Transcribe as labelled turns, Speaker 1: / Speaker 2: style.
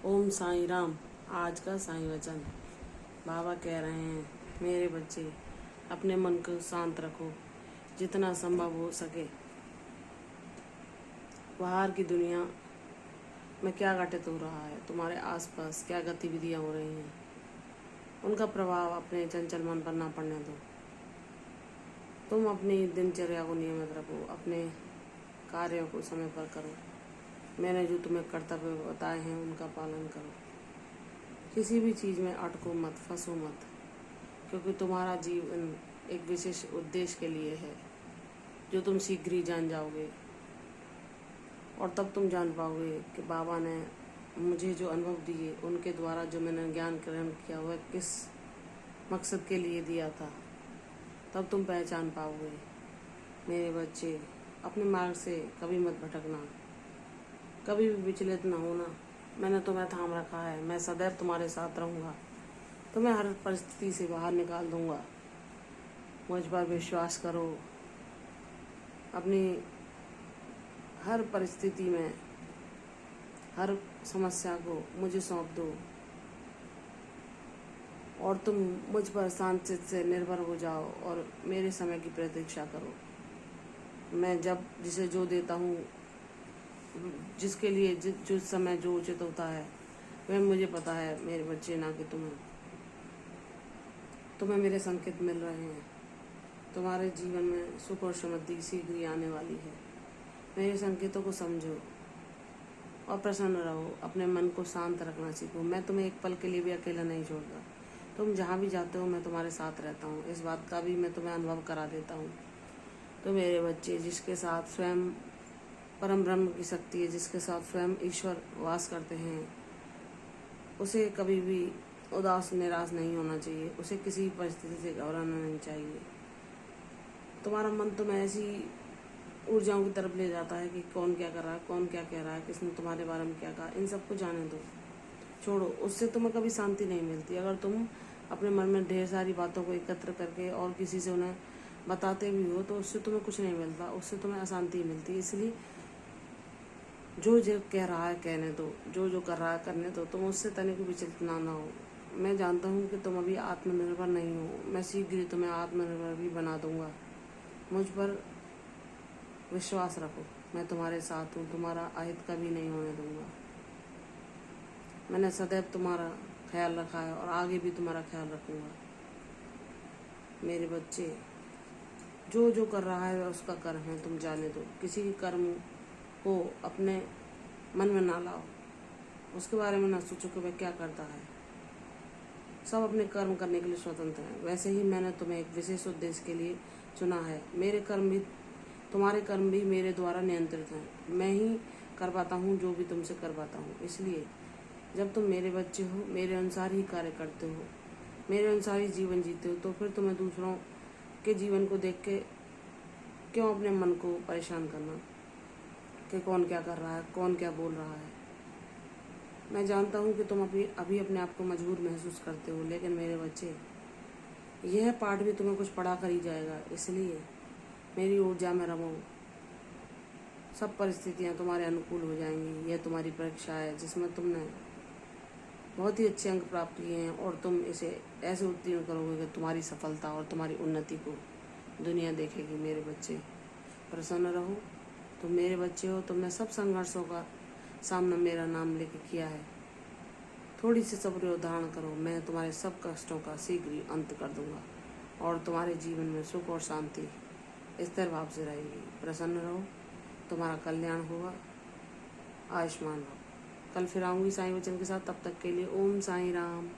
Speaker 1: ओम साईं राम। आज का साईं वचन। बाबा कह रहे हैं, मेरे बच्चे अपने मन को शांत रखो जितना संभव हो सके। बाहर की दुनिया में क्या घटित हो रहा है, तुम्हारे आसपास क्या गतिविधियां हो रही हैं, उनका प्रभाव अपने चंचल मन पर ना पड़ने दो। तुम अपनी दिनचर्या को नियमित रखो, अपने कार्यों को समय पर करो। मैंने जो तुम्हें कर्तव्य बताए हैं उनका पालन करो। किसी भी चीज़ में अटको मत, फंसो मत, क्योंकि तुम्हारा जीवन एक विशेष उद्देश्य के लिए है जो तुम शीघ्र ही जान जाओगे। और तब तुम जान पाओगे कि बाबा ने मुझे जो अनुभव दिए, उनके द्वारा जो मैंने ज्ञान ग्रहण किया वह किस मकसद के लिए दिया था। तब तुम पहचान पाओगे। मेरे बच्चे, अपने मार्ग से कभी मत भटकना, कभी भी विचलित ना होना। मैंने तुम्हें थाम रखा है, मैं सदैव तुम्हारे साथ रहूँगा, तुम्हें हर परिस्थिति से बाहर निकाल दूँगा। मुझ पर विश्वास करो, अपनी हर परिस्थिति में हर समस्या को मुझे सौंप दो और तुम मुझ पर शांत चित्त से निर्भर हो जाओ और मेरे समय की प्रतीक्षा करो। मैं जब जिसे जो देता हूँ, जिसके लिए जो समय जो उचित होता है, वह मुझे पता है मेरे बच्चे, ना कि तुम्हें मेरे संकेत मिल रहे हैं। तुम्हारे जीवन में सुख और समृद्धि शीघ्र ही आने वाली है। मेरे संकेतों को समझो और प्रसन्न रहो। अपने मन को शांत रखना सीखो। मैं तुम्हें एक पल के लिए भी अकेला नहीं छोड़ता। तुम जहाँ भी जाते हो मैं तुम्हारे साथ रहता हूँ, इस बात का भी मैं तुम्हें अनुभव करा देता हूँ। तो मेरे बच्चे, जिसके साथ स्वयं परम ब्रह्म की शक्ति है, जिसके साथ स्वयं ईश्वर वास करते हैं, उसे कभी भी उदास निराश नहीं होना चाहिए। उसे किसी परिस्थिति से घबराना नहीं चाहिए। तुम्हारा मन तुम्हें ऐसी ऊर्जाओं की तरफ ले जाता है कि कौन क्या कर रहा है, कौन क्या कह रहा है, किसने तुम्हारे बारे में क्या कहा, इन सबको जाने दो, छोड़ो। उससे तुम्हें कभी शांति नहीं मिलती। अगर तुम अपने मन में ढेर सारी बातों को एकत्र करके और किसी से उन्हें बताते भी हो तो उससे तुम्हें कुछ नहीं मिलता, उससे तुम्हें अशांति मिलती है। इसलिए जो कह रहा है कहने दो, जो कर रहा है करने दो। तुम उससे तनिक विचलित ना हो। मैं जानता हूँ कि तुम अभी आत्मनिर्भर नहीं हो। मैं शीघ्र ही तुम्हें आत्मनिर्भर भी बना दूंगा। मुझ पर विश्वास रखो, मैं तुम्हारे साथ हूँ, तुम्हारा अहित कभी नहीं होने दूंगा। मैंने सदैव तुम्हारा ख्याल रखा है और आगे भी तुम्हारा ख्याल रखूंगा। मेरे बच्चे, जो कर रहा है वह उसका कर्म है, तुम जाने दो। किसी के कर्म को अपने मन में ना लाओ, उसके बारे में ना सोचो कि वह क्या करता है। सब अपने कर्म करने के लिए स्वतंत्र हैं। वैसे ही मैंने तुम्हें एक विशेष उद्देश्य के लिए चुना है। मेरे कर्म भी, तुम्हारे कर्म भी मेरे द्वारा नियंत्रित हैं। मैं ही कर पाता हूँ जो भी तुमसे कर पाता हूँ। इसलिए जब तुम मेरे बच्चे हो, मेरे अनुसार ही कार्य करते हो, मेरे अनुसार ही जीवन जीते हो, तो फिर तुम्हें दूसरों के जीवन को देख के क्यों अपने मन को परेशान करना कि कौन क्या कर रहा है, कौन क्या बोल रहा है। मैं जानता हूँ कि तुम अभी अपने आप को मजबूर महसूस करते हो, लेकिन मेरे बच्चे, यह पाठ भी तुम्हें कुछ पढ़ा कर ही जाएगा। इसलिए मेरी ऊर्जा में रहो। सब परिस्थितियाँ तुम्हारे अनुकूल हो जाएंगी। यह तुम्हारी परीक्षा है जिसमें तुमने बहुत ही अच्छे अंक प्राप्त किए हैं और तुम इसे ऐसे उत्तीर्ण करोगे कि तुम्हारी सफलता और तुम्हारी उन्नति को दुनिया देखेगी। मेरे बच्चे, प्रसन्न रहो। तुम मेरे बच्चे हो। तुमने सब संघर्षों का सामना मेरा नाम लेके किया है। थोड़ी सी सब्र धारण करो, मैं तुम्हारे सब कष्टों का शीघ्र ही अंत कर दूंगा और तुम्हारे जीवन में सुख और शांति स्थिर भाव से रहेगी। प्रसन्न रहो, तुम्हारा कल्याण होगा। आयुष्मान रहो। कल फिर आऊँगी साईं वचन के साथ। तब तक के लिए ओम साईं राम।